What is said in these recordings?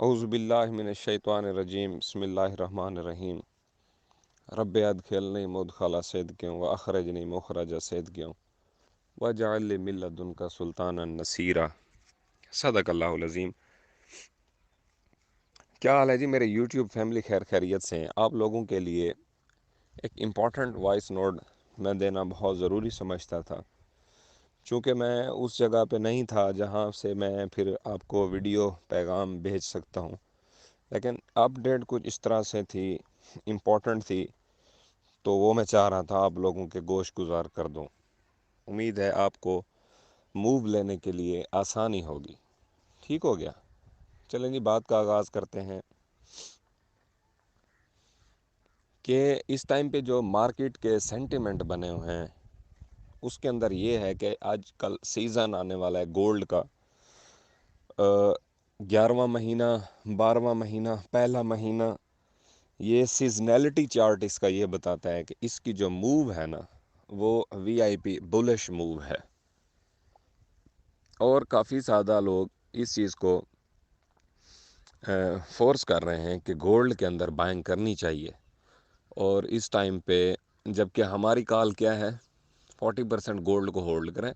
اعوذ باللہ من الشیطان الرجیم بسم اللہ الرحمن الرحیم رب ادخلنی مدخل صدق واخرجنی مخرج صدق واجعل لی من لدنک سلطانا نصیرا۔ صدق اللہ العظیم۔ کیا حال ہے جی میرے یوٹیوب فیملی؟ خیر خیریت سے ہیں؟ آپ لوگوں کے لیے ایک امپورٹنٹ وائس نوٹ میں دینا بہت ضروری سمجھتا تھا، چونکہ میں اس جگہ پہ نہیں تھا جہاں سے میں پھر آپ کو ویڈیو پیغام بھیج سکتا ہوں، لیکن اپ ڈیٹ کچھ اس طرح سے تھی، امپورٹنٹ تھی، تو وہ میں چاہ رہا تھا آپ لوگوں کے گوش گزار کر دوں۔ امید ہے آپ کو موو لینے کے لیے آسانی ہوگی۔ ٹھیک ہو گیا؟ چلیں جی بات کا آغاز کرتے ہیں کہ اس ٹائم پہ جو مارکیٹ کے سینٹیمنٹ بنے ہوئے ہیں اس کے اندر یہ ہے کہ آج کل سیزن آنے والا ہے گولڈ کا، 11واں مہینہ، 12واں مہینہ، پہلا مہینہ، یہ سیزنیلٹی چارٹ اس کا یہ بتاتا ہے کہ اس کی جو موو ہے نا وہ وی آئی پی بولش موو ہے، اور کافی زیادہ لوگ اس چیز کو فورس کر رہے ہیں کہ گولڈ کے اندر بائنگ کرنی چاہیے، اور اس ٹائم پہ جبکہ ہماری کال کیا ہے 40% گولڈ کو ہولڈ کریں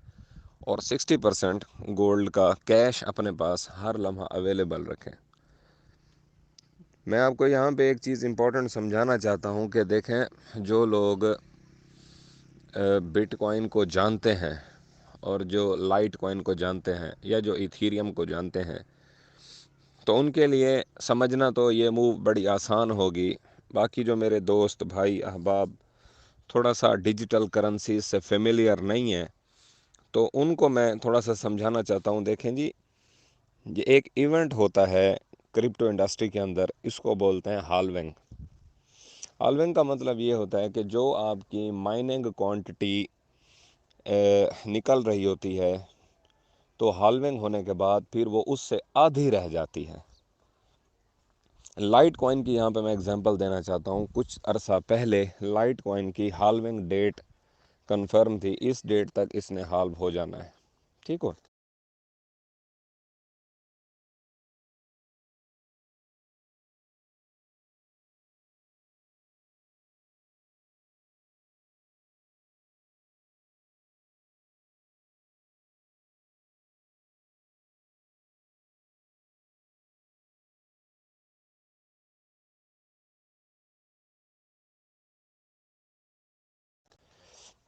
اور 60% گولڈ کا کیش اپنے پاس ہر لمحہ اویلیبل رکھیں۔ میں آپ کو یہاں پہ ایک چیز امپورٹنٹ سمجھانا چاہتا ہوں کہ دیکھیں، جو لوگ بٹ کوائن کو جانتے ہیں اور جو لائٹ کوائن کو جانتے ہیں یا جو ایتھیریم کو جانتے ہیں، تو ان کے لیے سمجھنا تو یہ موو بڑی آسان ہوگی۔ باقی جو میرے دوست بھائی احباب تھوڑا سا ڈیجیٹل کرنسی سے فیملیئر نہیں ہیں، تو ان کو میں تھوڑا سا سمجھانا چاہتا ہوں۔ دیکھیں جی، یہ ایک ایونٹ ہوتا ہے کرپٹو انڈسٹری کے اندر، اس کو بولتے ہیں ہالوینگ۔ ہالوینگ کا مطلب یہ ہوتا ہے کہ جو آپ کی مائننگ کوانٹٹی نکل رہی ہوتی ہے، تو ہالوینگ ہونے کے بعد پھر وہ اس سے آدھی رہ جاتی ہے۔ لائٹ کوائن کی یہاں پہ میں اگزامپل دینا چاہتا ہوں۔ کچھ عرصہ پہلے لائٹ کوائن کی ہالوینگ ڈیٹ کنفرم تھی، اس ڈیٹ تک اس نے ہالو ہو جانا ہے۔ ٹھیک ہو؟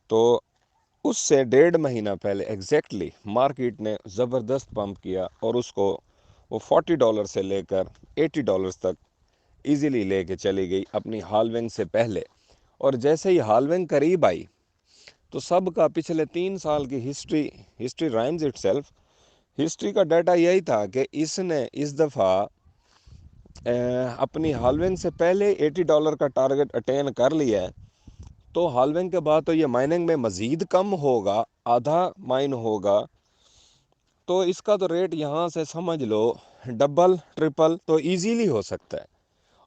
تو اس سے 1.5 مہینہ پہلے ایگزیکٹلی مارکیٹ نے زبردست پمپ کیا اور اس کو وہ $40 سے لے کر $80 تک ایزیلی لے کے چلی گئی اپنی ہالوینگ سے پہلے۔ اور جیسے ہی ہالوینگ قریب آئی تو سب کا پچھلے 3 سال کی history rhymes it self, history کا ڈیٹا یہی تھا کہ اس نے اس دفعہ اپنی ہالوینگ سے پہلے $80 کا ٹارگٹ اٹین کر لیا ہے، تو ہالوینگ کے بعد تو یہ مائننگ میں مزید کم ہوگا، آدھا مائن ہوگا، تو اس کا تو ریٹ یہاں سے سمجھ لو ڈبل ٹرپل تو ایزیلی ہو سکتا ہے،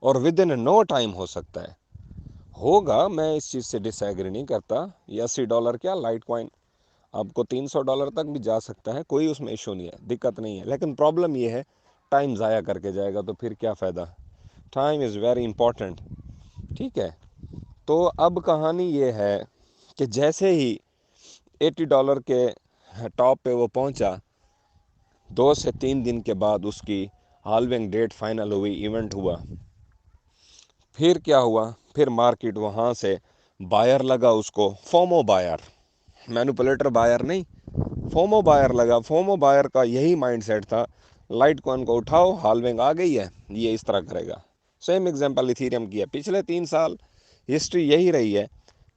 اور ود ان نو ٹائم ہو سکتا ہے۔ ہوگا، میں اس چیز سے ڈس ایگری نہیں کرتا، یہ $80 کیا لائٹ کوائن آپ کو $300 تک بھی جا سکتا ہے، کوئی اس میں ایشو نہیں ہے، دقت نہیں ہے، لیکن پرابلم یہ ہے ٹائم ضائع کر کے جائے گا تو پھر کیا فائدہ؟ Time is very important. ٹھیک ہے؟ تو اب کہانی یہ ہے کہ جیسے ہی $80 کے ٹاپ پہ وہ پہنچا، 2 سے 3 دن کے بعد اس کی ہالوینگ ڈیٹ فائنل ہوئی، ایونٹ ہوا۔ پھر کیا ہوا؟ پھر مارکیٹ وہاں سے بائر لگا، اس کو فومو بائر، مینوپولیٹر بائر نہیں، فومو بائر لگا۔ فومو بائر کا یہی مائنڈ سیٹ تھا، لائٹ کوائن کو اٹھاؤ، ہالوینگ آ گئی ہے، یہ اس طرح کرے گا۔ سیم ایگزامپل ایتھیریم کی ہے، پچھلے 3 سال ہسٹری یہی رہی ہے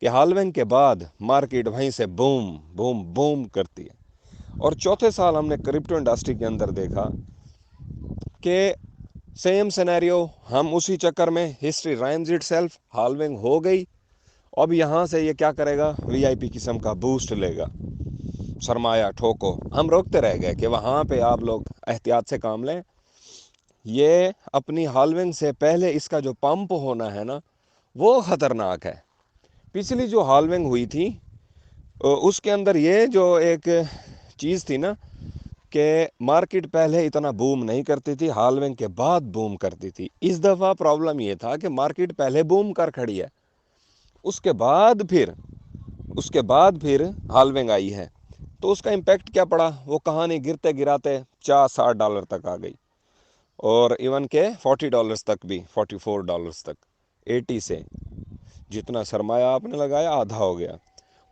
کہ ہالوینگ کے بعد مارکیٹ وہیں سے بوم بوم بوم کرتی ہے۔ اور چوتھے سال ہم نے کرپٹو انڈسٹری کے اندر دیکھا کہ سیم سینیریو، ہم اسی چکر میں ہسٹری رائمز اٹ سیلف، ہالوینگ ہو گئی، اب یہاں سے یہ کیا کرے گا؟ وی آئی پی قسم کا بوسٹ لے گا، سرمایہ ٹھوکو۔ ہم روکتے رہ گئے کہ وہاں پہ آپ لوگ احتیاط سے کام لیں، یہ اپنی ہالوینگ سے پہلے اس کا جو پمپ ہونا ہے نا وہ خطرناک ہے۔ پچھلی جو ہالوینگ ہوئی تھی اس کے اندر یہ جو ایک چیز تھی نا کہ مارکیٹ پہلے اتنا بوم نہیں کرتی تھی، ہالوینگ کے بعد بوم کرتی تھی. اس دفعہ پرابلم یہ تھا کہ مارکیٹ پہلے بوم کر کھڑی ہے، اس کے بعد پھر ہالوینگ آئی ہے. تو اس کا امپیکٹ کیا پڑا؟ وہ کہانی گرتے گراتے $60 تک آ گئی، اور ایون کہ $40 تک بھی، $44 تک. 80 سے جتنا سرمایہ آپ نے لگایا آدھا ہو گیا.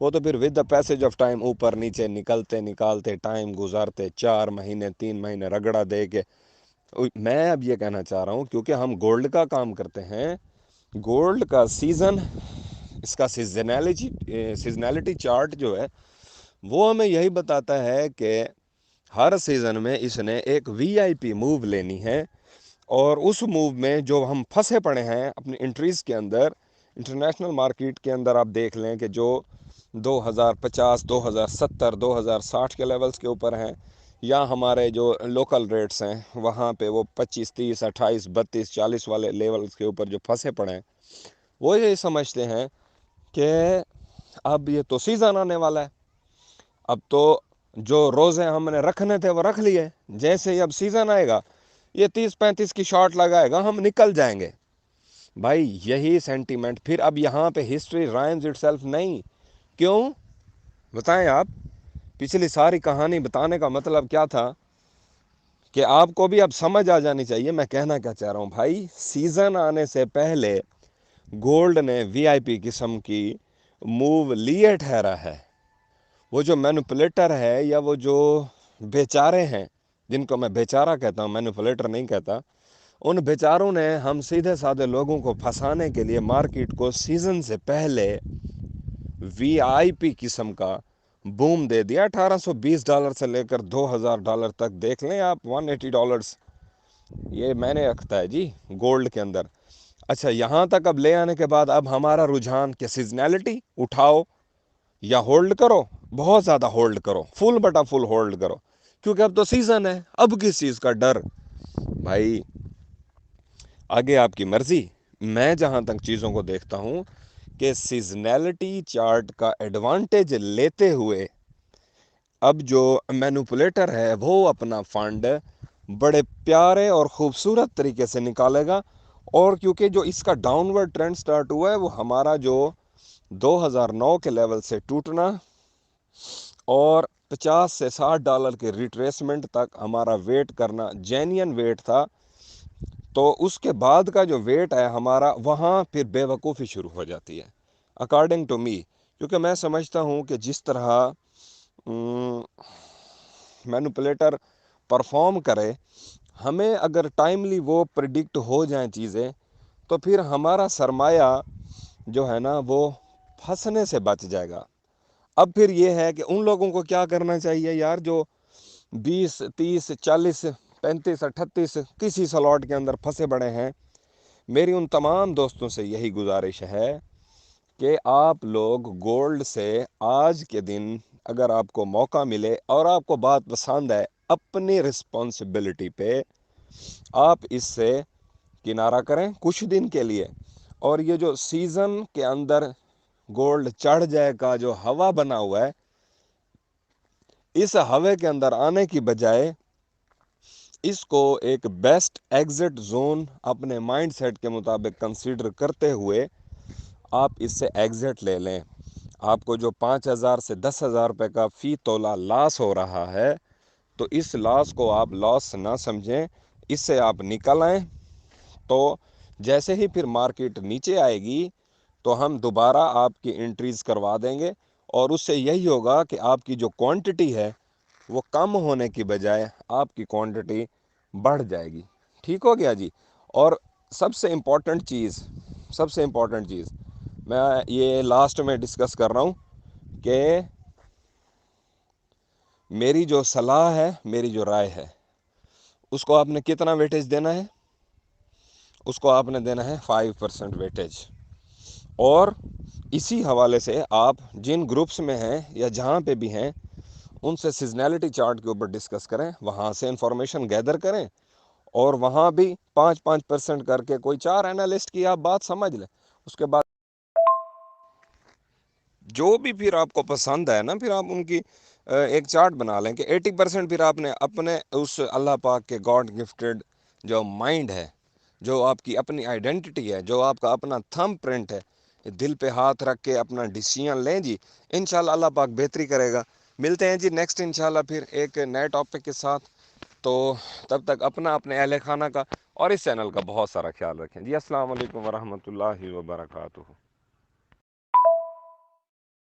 وہ تو پھر with the passage of time اوپر نیچے نکالتے ٹائم گزارتے 4 مہینے 3 مہینے رگڑا دے کے. میں اب یہ کہنا چاہ رہا ہوں، کیونکہ ہم گولڈ کا کام کرتے ہیں، گولڈ کا سیزن، اس کا سیزنالٹی چارٹ جو ہے وہ ہمیں یہی بتاتا ہے کہ ہر سیزن میں اس نے ایک وی آئی پی موو لینی ہے. اور اس موو میں جو ہم پھنسے پڑے ہیں اپنی انٹریز کے اندر، انٹرنیشنل مارکیٹ کے اندر آپ دیکھ لیں کہ جو 2050 2070 2060 کے لیولز کے اوپر ہیں، یا ہمارے جو لوکل ریٹس ہیں وہاں پہ وہ 25 30 28 32 40 والے لیولز کے اوپر جو پھنسے پڑے ہیں، وہ یہ سمجھتے ہیں کہ اب یہ تو سیزن آنے والا ہے، اب تو جو روزے ہم نے رکھنے تھے وہ رکھ لیے، جیسے ہی اب سیزن آئے گا یہ 30 35 کی شارٹ لگائے گا، ہم نکل جائیں گے. بھائی یہی سینٹیمنٹ پھر اب یہاں پہ ہسٹری رائمز اٹ سیلف نہیں. کیوں بتائیں آپ؟ پچھلی ساری کہانی بتانے کا مطلب کیا تھا کہ آپ کو بھی اب سمجھ آ جانی چاہیے میں کہنا کیا چاہ رہا ہوں. بھائی سیزن آنے سے پہلے گولڈ نے وی آئی پی قسم کی موو لیے ٹھہرا ہے. وہ جو مینوپولیٹر ہے یا وہ جو بیچارے ہیں، جن کو میں بیچارہ کہتا ہوں، مینوپولیٹر نہیں کہتا، ان بیچاروں نے ہم سیدھے سادھے لوگوں کو پھنسانے کے لیے مارکیٹ کو سیزن سے پہلے وی آئی پی قسم کا بوم دے دیا. $1820 سے لے کر $2000 تک دیکھ لیں آپ، $180 یہ میں نے رکھتا ہے جی گولڈ کے اندر. اچھا یہاں تک اب لے آنے کے بعد اب ہمارا رجحان کہ سیزنالٹی اٹھاؤ یا ہولڈ کرو، بہت زیادہ ہولڈ کرو، فل بٹا فل ہولڈ کرو، کیونکہ اب تو سیزن ہے، اب کس چیز کا ڈر؟ بھائی آگے آپ کی مرضی. میں جہاں تک چیزوں کو دیکھتا ہوں کہ سیزنالٹی چارٹ کا ایڈوانٹیج لیتے ہوئے اب جو مینوپولیٹر ہے وہ اپنا فنڈ بڑے پیارے اور خوبصورت طریقے سے نکالے گا. اور کیونکہ جو اس کا ڈاؤن ورڈ ٹرینڈ سٹارٹ ہوا ہے وہ ہمارا جو 2009 کے لیول سے ٹوٹنا اور $50 سے $60 کے ریٹریسمنٹ تک ہمارا ویٹ کرنا جینین ویٹ تھا. تو اس کے بعد کا جو ویٹ ہے ہمارا، وہاں پھر بے وقوفی شروع ہو جاتی ہے اکارڈنگ ٹو می. کیونکہ میں سمجھتا ہوں کہ جس طرح مینوپولیٹر پرفارم کرے، ہمیں اگر ٹائملی وہ پریڈکٹ ہو جائیں چیزیں، تو پھر ہمارا سرمایہ جو ہے نا وہ پھنسنے سے بچ جائے گا. اب پھر یہ ہے کہ ان لوگوں کو کیا کرنا چاہیے یار، جو 20 30 40 35 38 کسی سلاٹ کے اندر پھنسے بڑے ہیں. میری ان تمام دوستوں سے یہی گزارش ہے کہ آپ لوگ گولڈ سے آج کے دن اگر آپ کو موقع ملے اور آپ کو بات پسند ہے، اپنی رسپانسبلٹی پہ آپ اس سے کنارہ کریں کچھ دن کے لیے. اور یہ جو سیزن کے اندر گولڈ چڑھ جائے کا جو ہوا بنا ہوا ہے، اس ہوے کے اندر آنے کی بجائے اس کو ایک بیسٹ ایگزٹ زون اپنے مائنڈ سیٹ کے مطابق کنسیڈر کرتے ہوئے آپ اس سے ایگزٹ لے لیں. آپ کو جو 5000 سے 10,000 روپے کا فی تولہ لاس ہو رہا ہے، تو اس لاس کو آپ لاس نہ سمجھیں، اس سے آپ نکل آئیں. تو جیسے ہی پھر مارکیٹ نیچے آئے گی تو ہم دوبارہ آپ کی انٹریز کروا دیں گے، اور اس سے یہی ہوگا کہ آپ کی جو کوانٹٹی ہے وہ کم ہونے کی بجائے آپ کی کوانٹٹی بڑھ جائے گی. ٹھیک ہو گیا جی. اور سب سے امپورٹنٹ چیز میں یہ لاسٹ میں ڈسکس کر رہا ہوں کہ میری جو صلاح ہے، میری جو رائے ہے، اس کو آپ نے کتنا ویٹیج دینا ہے؟ اس کو آپ نے دینا ہے 5% ویٹیج. اور اسی حوالے سے آپ جن گروپس میں ہیں یا جہاں پہ بھی ہیں ان سے سیزنالٹی چارٹ کے اوپر ڈسکس کریں، وہاں سے انفارمیشن گیدر کریں، اور وہاں بھی 5% کر کے کوئی 4 اینالسٹ کی آپ بات سمجھ لیں. اس کے بعد جو بھی پھر آپ کو پسند ہے نا، پھر آپ ان کی ایک چارٹ بنا لیں کہ 80% پھر آپ نے اپنے اس اللہ پاک کے گاڈ گفٹڈ جو مائنڈ ہے، جو آپ کی اپنی آئیڈینٹی ہے، جو آپ کا اپنا تھم پرنٹ ہے، دل پہ ہاتھ رکھ کے اپنا ڈیسیژن لیں جی، انشاءاللہ اللہ پاک بہتری کرے گا۔ ملتے ہیں جی نیکسٹ انشاءاللہ پھر ایک نئے ٹاپک کے ساتھ، تو تب تک اپنا اپنے اہل خانہ کا اور اس چینل کا بہت سارا خیال رکھیں جی۔ السلام علیکم ورحمۃ اللہ وبرکاتہ۔